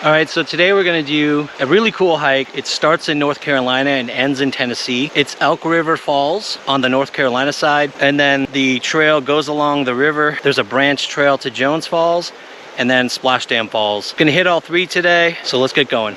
All right, so today we're gonna do a really cool hike. It starts in North Carolina and ends in Tennessee. It's Elk River Falls on the North Carolina side, and then the trail goes along the river. There's a branch trail to Jones Falls, and then Splash Dam Falls. Gonna hit all three today, so let's get going.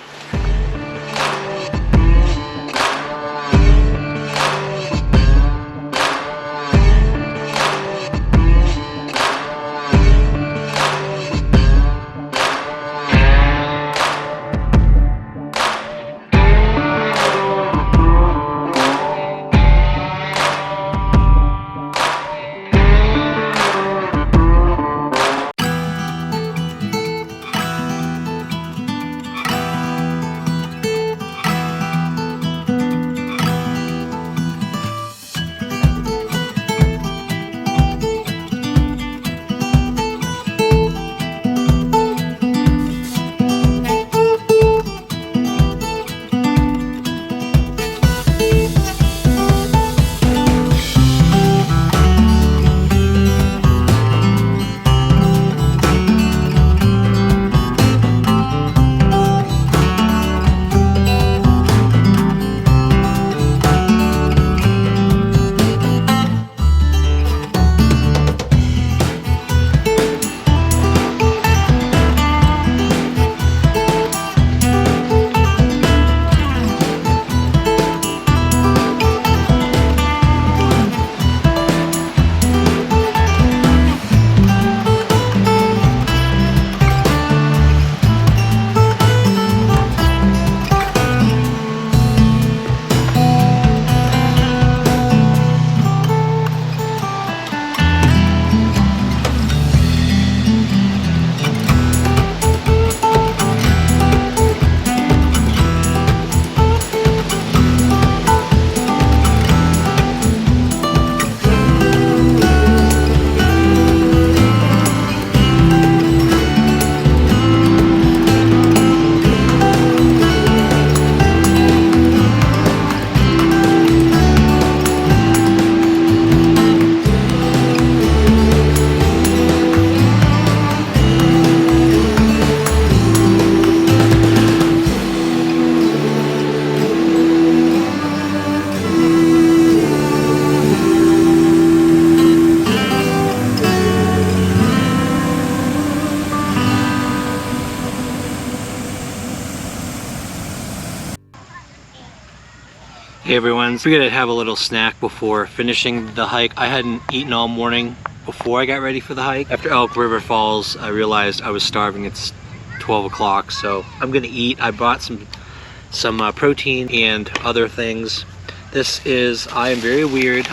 Hey everyone, figured I'd have a little snack before finishing the hike. I hadn't eaten all morning before I got ready for the hike. After Elk River Falls, I realized I was starving. It's 12 o'clock, so I'm gonna eat. I bought some protein and other things. This is I Am Very Weird.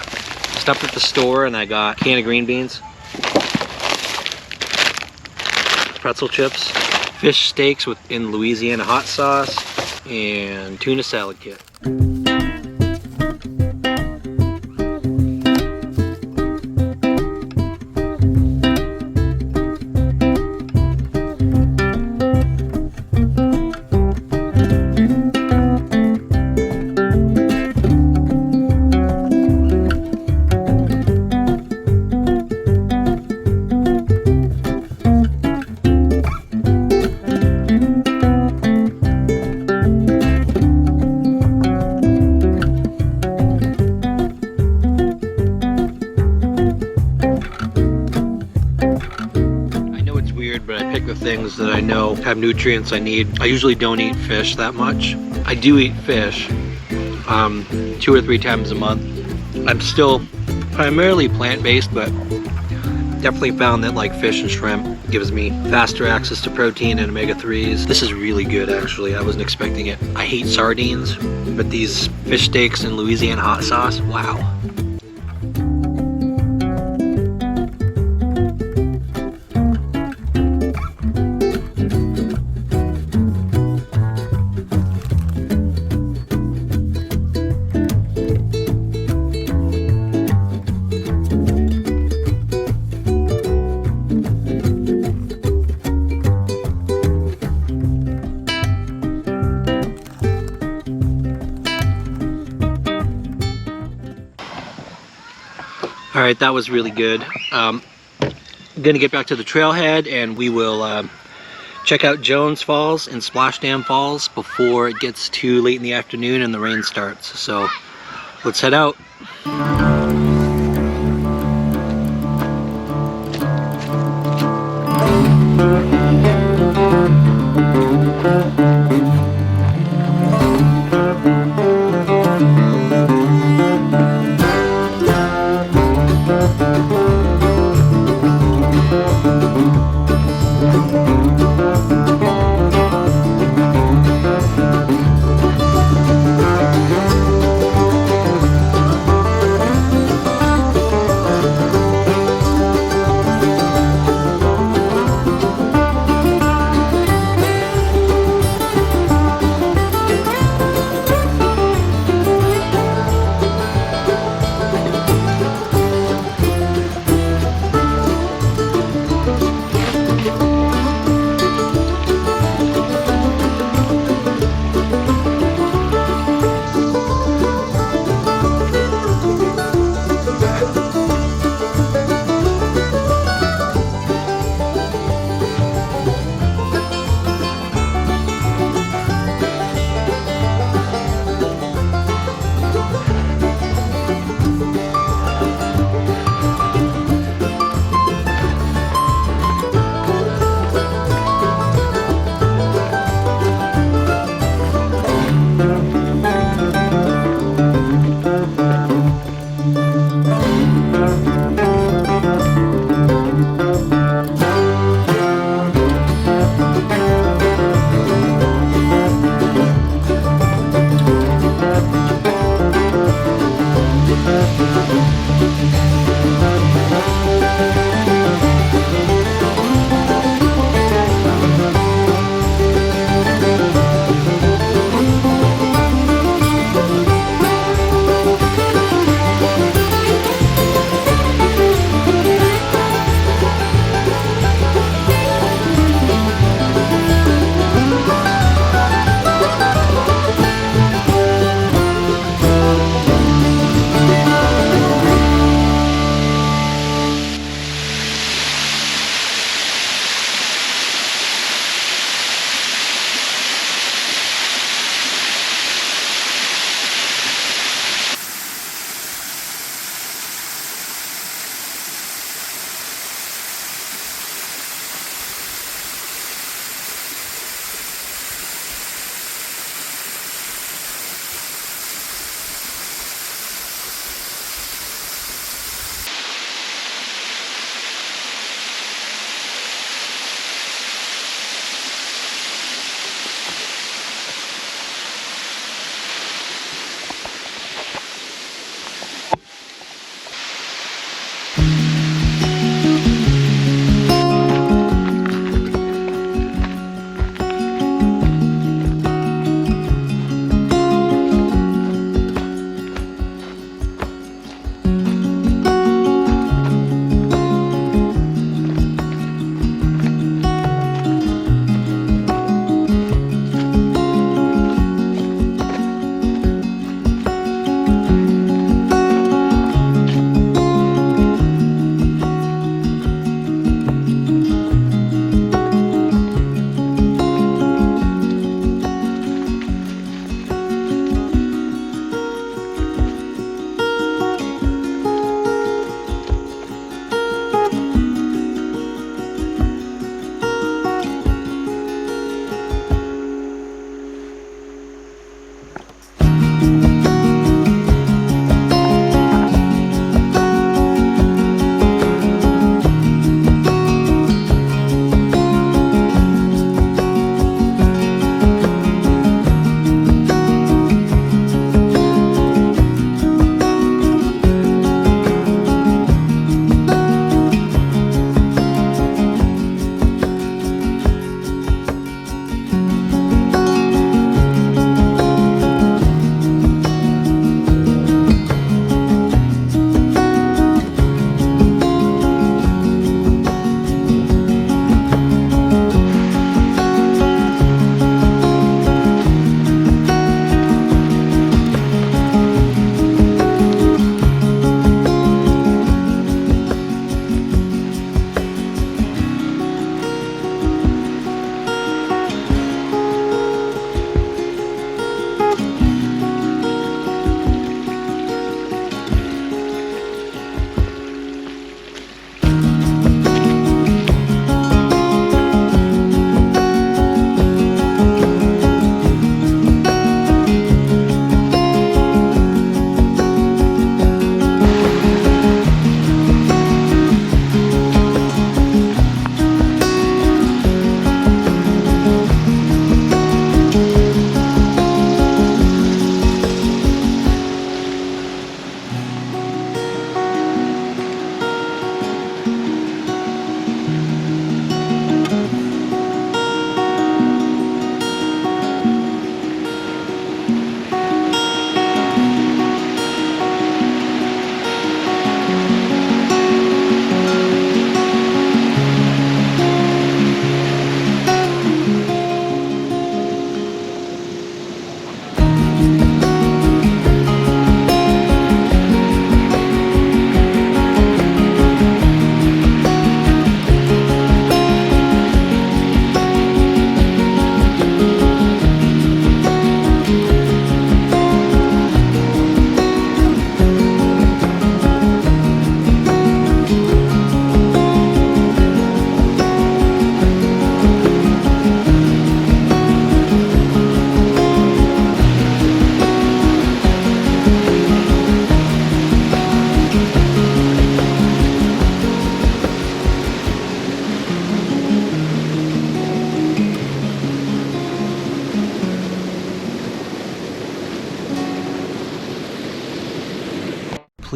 Stopped at the store and I got a can of green beans, pretzel chips, fish steaks in Louisiana hot sauce, and tuna salad kit. But I pick the things that I know have nutrients I need. I usually don't eat fish that much. I do eat fish 2 or 3 times a month. I'm still primarily plant-based, but definitely found that like fish and shrimp gives me faster access to protein and omega-3s. This is really good actually. I wasn't expecting it. I hate sardines, but these fish steaks in Louisiana hot sauce, wow. All right, that was really good. I'm gonna get back to the trailhead and we will check out Jones Falls and Splash Dam Falls before it gets too late in the afternoon and the rain starts. So let's head out.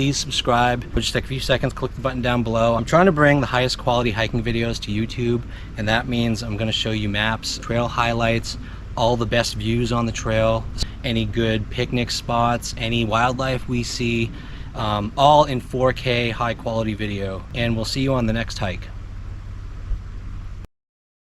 please subscribe. Just take a few seconds, click the button down below. I'm trying to bring the highest quality hiking videos to YouTube, and that means I'm going to show you maps, trail highlights, all the best views on the trail, any good picnic spots, any wildlife we see, all in 4K high quality video. And we'll see you on the next hike.